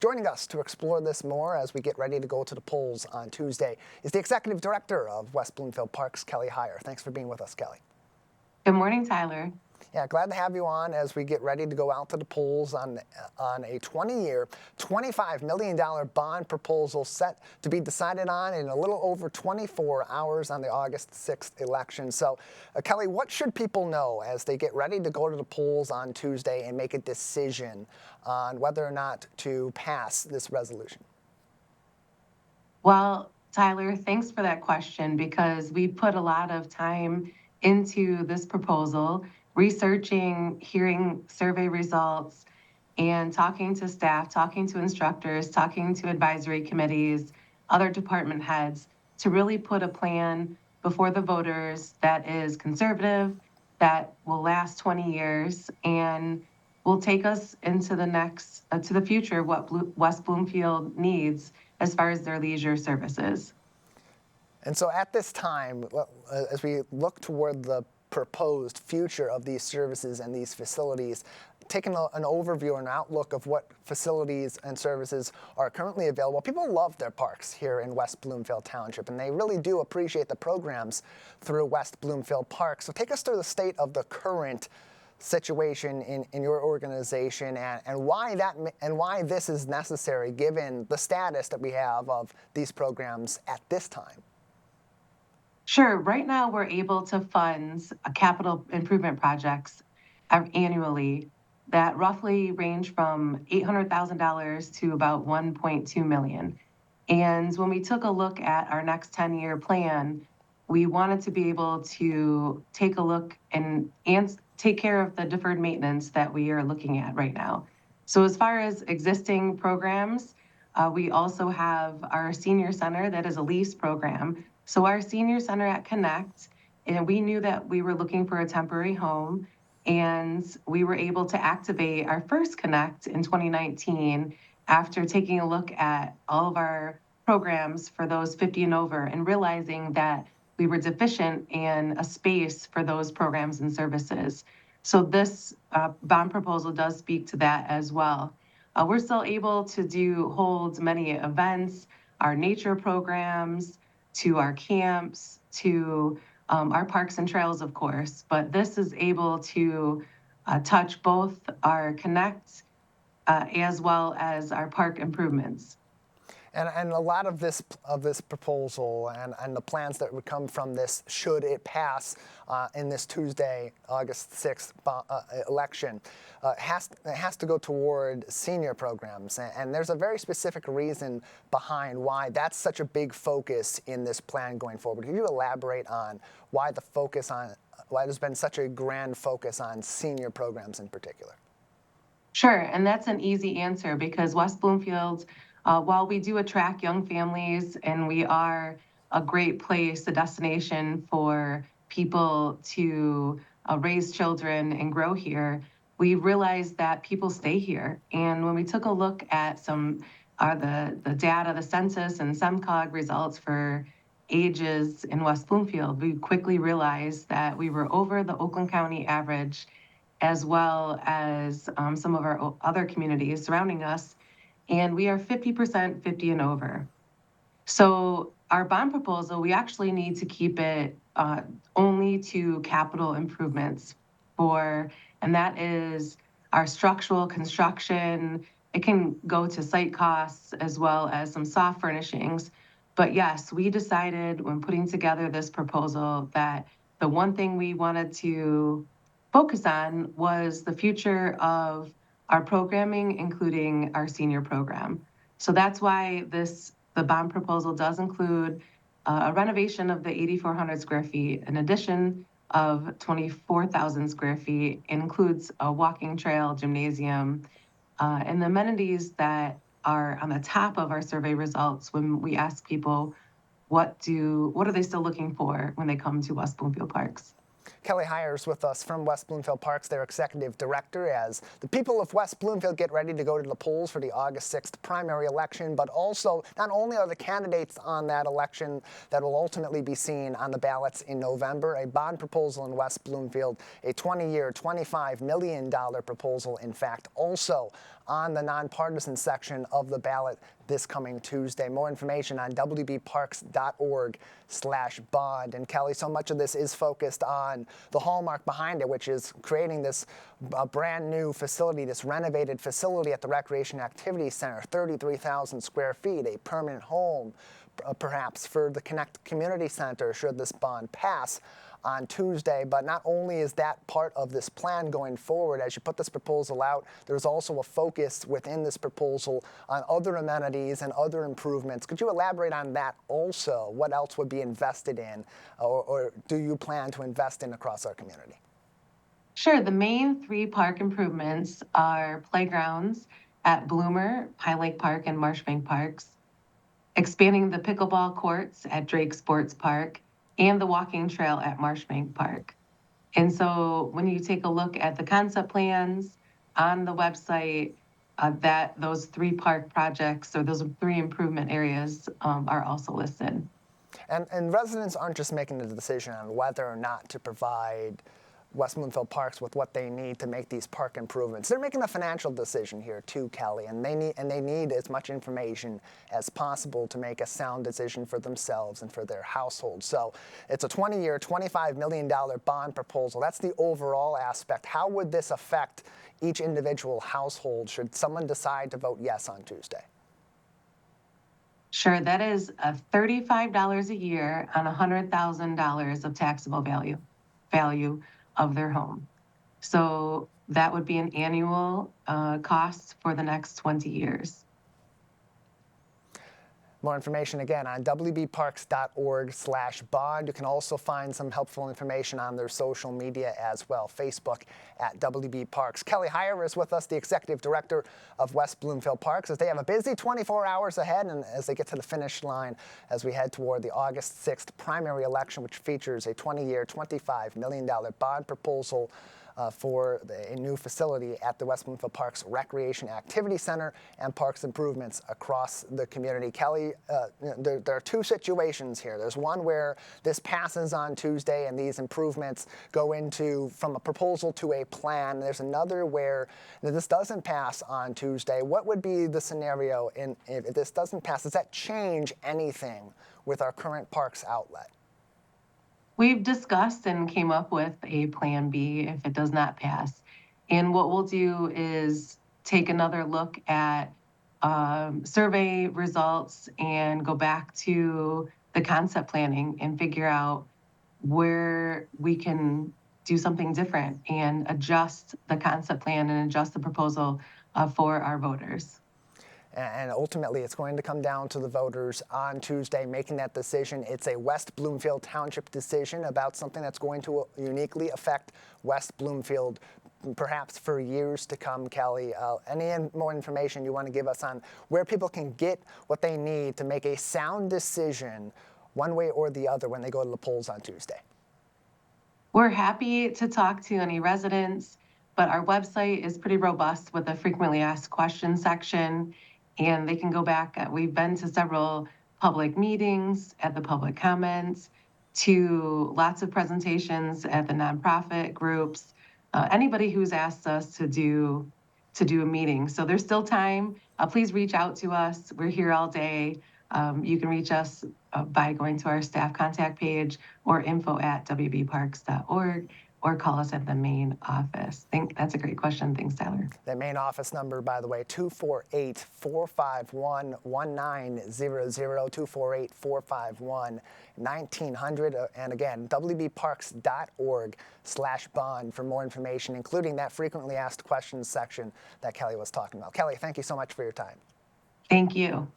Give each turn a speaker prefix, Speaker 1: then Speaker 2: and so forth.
Speaker 1: Joining us to explore this more as we get ready to go to the polls on Tuesday is the Executive Director of West Bloomfield Parks, Kelly Hyer. Thanks for being with us, Kelly.
Speaker 2: Good morning, Tyler.
Speaker 1: Yeah, glad to have you on as we get ready to go out to the polls on a 20-year, $25 million bond proposal set to be decided on in a little over 24 hours on the August 6th election. So, Kelly, what should people know as they get ready to go to the polls on Tuesday and make a decision on whether or not to pass this resolution?
Speaker 2: Well, Tyler, thanks for that question because we put a lot of time into this proposal, researching, hearing survey results, and talking to staff, talking to instructors, talking to advisory committees, other department heads to really put a plan before the voters that is conservative, that will last 20 years, and will take us into the next, to the future, what West Bloomfield needs as far as their leisure services.
Speaker 1: And so at this time, as we look toward the proposed future of these services and these facilities, taking an overview and outlook of what facilities and services are currently available. People love their parks here in West Bloomfield Township, and they really do appreciate the programs through West Bloomfield Park. So take us through the state of the current situation in your organization and why this is necessary given the status that we have of these programs at this time.
Speaker 2: Sure. Right now, we're able to fund capital improvement projects annually that roughly range from $800,000 to about $1.2 million. And when we took a look at our next 10-year plan, we wanted to be able to take a look and take care of the deferred maintenance that we are looking at right now. So as far as existing programs, we also have our senior center that is a lease program. So our senior center at Connect, and we knew that we were looking for a temporary home, and we were able to activate our first Connect in 2019 after taking a look at all of our programs for those 50 and over and realizing that we were deficient in a space for those programs and services. So this bond proposal does speak to that as well. We're still able to hold many events, our nature programs, to our camps, to our parks and trails, of course. But this is able to touch both our Connect as well as our park improvements.
Speaker 1: And a lot of this proposal and the plans that would come from this, should it pass in this Tuesday, August 6th election, has to go toward senior programs. And there's a very specific reason behind why that's such a big focus in this plan going forward. Can you elaborate on why there's been such a grand focus on senior programs in particular?
Speaker 2: Sure, and that's an easy answer because West Bloomfield, while we do attract young families and we are a great place, a destination for people to raise children and grow here, we realized that people stay here. And when we took a look at the data, the census and SEMCOG results for ages in West Bloomfield, we quickly realized that we were over the Oakland County average, as well as some of our other communities surrounding us. And we are 50% 50 and over. So our bond proposal, we actually need to keep it only to capital improvements and that is our structural construction. It can go to site costs as well as some soft furnishings. But yes, we decided when putting together this proposal that the one thing we wanted to focus on was the future of our programming, including our senior program. So that's why the bond proposal does include a renovation of the 8,400 square feet, an addition of 24,000 square feet, includes a walking trail, gymnasium, and the amenities that are on the top of our survey results when we ask people what are they still looking for when they come to West Bloomfield Parks.
Speaker 1: Kelly Hyer is with us from West Bloomfield Parks, their executive director, as the people of West Bloomfield get ready to go to the polls for the August 6th primary election, but also not only are the candidates on that election that will ultimately be seen on the ballots in November, a bond proposal in West Bloomfield, a 20-year, $25 million proposal, in fact, also on the nonpartisan section of the ballot this coming Tuesday. More information on wbparks.org/bond. And Kelly, so much of this is focused on the hallmark behind it, which is creating this brand new facility, this renovated facility at the Recreation Activity Center, 33,000 square feet, a permanent home, perhaps for the Connect Community Center should this bond pass on Tuesday. But not only is that part of this plan going forward, as you put this proposal out, there's also a focus within this proposal on other amenities and other improvements. Could you elaborate on that also? What else would be invested in, or do you plan to invest in across our community?
Speaker 2: Sure. The main three park improvements are playgrounds at Bloomer, Pine Lake Park, and Marshbank Parks, expanding the pickleball courts at Drake Sports Park, and the walking trail at Marshbank Park. And so when you take a look at the concept plans on the website, those three park projects or those three improvement areas are also listed.
Speaker 1: And residents aren't just making the decision on whether or not to provide West Bloomfield Parks with what they need to make these park improvements. They're making a financial decision here too, Kelly, and they need as much information as possible to make a sound decision for themselves and for their household. So it's a 20-year, $25 million bond proposal. That's the overall aspect. How would this affect each individual household should someone decide to vote yes on Tuesday?
Speaker 2: Sure, that is $35 a year on $100,000 of taxable value of their home. So that would be an annual cost for the next 20 years.
Speaker 1: More information again on wbparks.org/bond. You can also find some helpful information on their social media as well. Facebook at WB Parks. Kelly Hyer is with us, the executive director of West Bloomfield Parks, as they have a busy 24 hours ahead and as they get to the finish line as we head toward the August 6th primary election, which features a 20-year, $25 million bond proposal for a new facility at the West Bloomfield Parks Recreation Activity Center and parks improvements across the community. Kelly, there are two situations here. There's one where this passes on Tuesday and these improvements go into from a proposal to a plan. There's another where this doesn't pass on Tuesday. What would be the scenario if this doesn't pass? Does that change anything with our current parks outlet?
Speaker 2: We've discussed and came up with a plan B if it does not pass. And what we'll do is take another look at survey results and go back to the concept planning and figure out where we can do something different and adjust the concept plan and adjust the proposal for our voters.
Speaker 1: And ultimately, it's going to come down to the voters on Tuesday making that decision. It's a West Bloomfield Township decision about something that's going to uniquely affect West Bloomfield, perhaps for years to come, Kelly. Any more information you want to give us on where people can get what they need to make a sound decision one way or the other when they go to the polls on Tuesday?
Speaker 2: We're happy to talk to any residents, but our website is pretty robust with a frequently asked questions section. And they can go back. We've been to several public meetings, at the public comments, to lots of presentations at the nonprofit groups, anybody who's asked us to do a meeting. So there's still time. Please reach out to us. We're here all day. You can reach us by going to our staff contact page or info@wbparks.org. or call us at the main office. That's a great question. Thanks, Tyler.
Speaker 1: The main office number, by the way, 248-451-1900, 248-451-1900. And again, wbparks.org/bond for more information, including that frequently asked questions section that Kelly was talking about. Kelly, thank you so much for your time.
Speaker 2: Thank you.